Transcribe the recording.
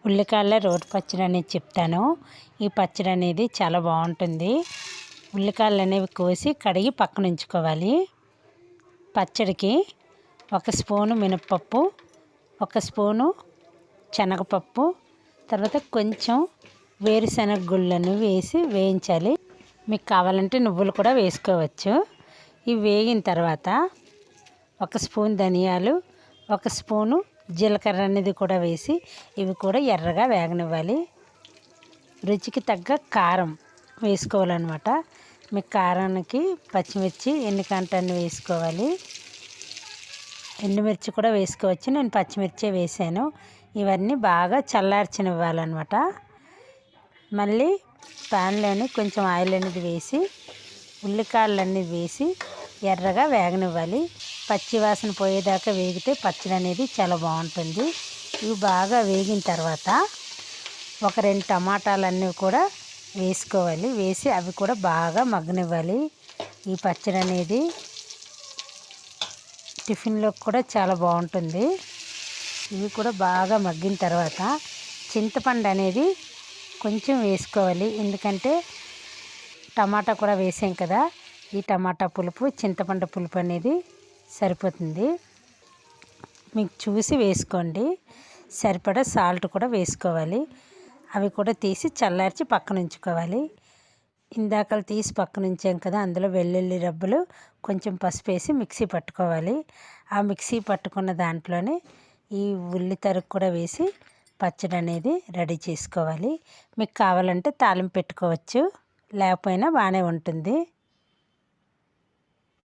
ఉల్లికాయల రోటి పచ్చడి అనేది చెప్తాను. ఈ పచ్చడి అనేది చాలా బాగుంటుంది. ఉల్లికాయలు అనేవి కోసి కడిగి పక్కన ఉంచుకోవాలి. పచ్చడికి 1 స్పూను మినపప్పు, 1 స్పూను శనగపప్పు, తర్వాత కొంచెం వేరుశనగ గుళ్ళను వేసి వేయించాలి. మీకు కావాలంటే నువ్వులు కూడా వేసుకోవచ్చు. ఇవి వేగిన తర్వాత 1 స్పూన్ ధనియాలు, 1 స్పూను జీలకర్ర అనేది కూడా వేసి ఇవి కూడా ఎర్రగా వేగనివ్వాలి. రుచికి తగ్గ కారం వేసుకోవాలన్నమాట. మీకు కారానికి పచ్చిమిర్చి ఎన్ని కంటన్ని వేసుకోవాలి. ఎండుమిర్చి కూడా వేసుకోవచ్చు. నేను పచ్చిమిర్చి వేసాను. ఇవన్నీ బాగా చల్లార్చనివ్వాలన్నమాట. మళ్ళీ ప్యాన్లోని కొంచెం ఆయిల్ అనేది వేసి ఉల్లికాయలన్నీ వేసి ఎర్రగా వేగనివ్వాలి. పచ్చి వాసన పోయేదాకా వేగితే పచ్చడి అనేది చాలా బాగుంటుంది. ఇవి బాగా వేగిన తర్వాత ఒక 2 టమాటాలన్నీ కూడా వేసుకోవాలి. వేసి అవి కూడా బాగా మగ్గనివ్వాలి. ఈ పచ్చడి అనేది టిఫిన్లో కూడా చాలా బాగుంటుంది. ఇవి కూడా బాగా మగ్గిన తర్వాత చింతపండు అనేది కొంచెం వేసుకోవాలి. ఎందుకంటే టమాటా కూడా వేసాం కదా, ఈ టమాటా పులుపు చింతపండు పులుపు అనేది సరిపోతుంది. మీకు చూసి వేసుకోండి. సరిపడా సాల్ట్ కూడా వేసుకోవాలి. అవి కూడా తీసి చల్లార్చి పక్కన ఉంచుకోవాలి. ఇందాకలు తీసి పక్కన ఉంచాం కదా, అందులో వెల్లుల్లి రబ్బలు కొంచెం పసుపు వేసి మిక్సీ పట్టుకోవాలి. ఆ మిక్సీ పట్టుకున్న దాంట్లోనే ఈ ఉల్లి తరుగు కూడా వేసి పచ్చడి అనేది రెడీ చేసుకోవాలి. మీకు కావాలంటే తాలింపు పెట్టుకోవచ్చు, లేకపోయినా బాగానే ఉంటుంది.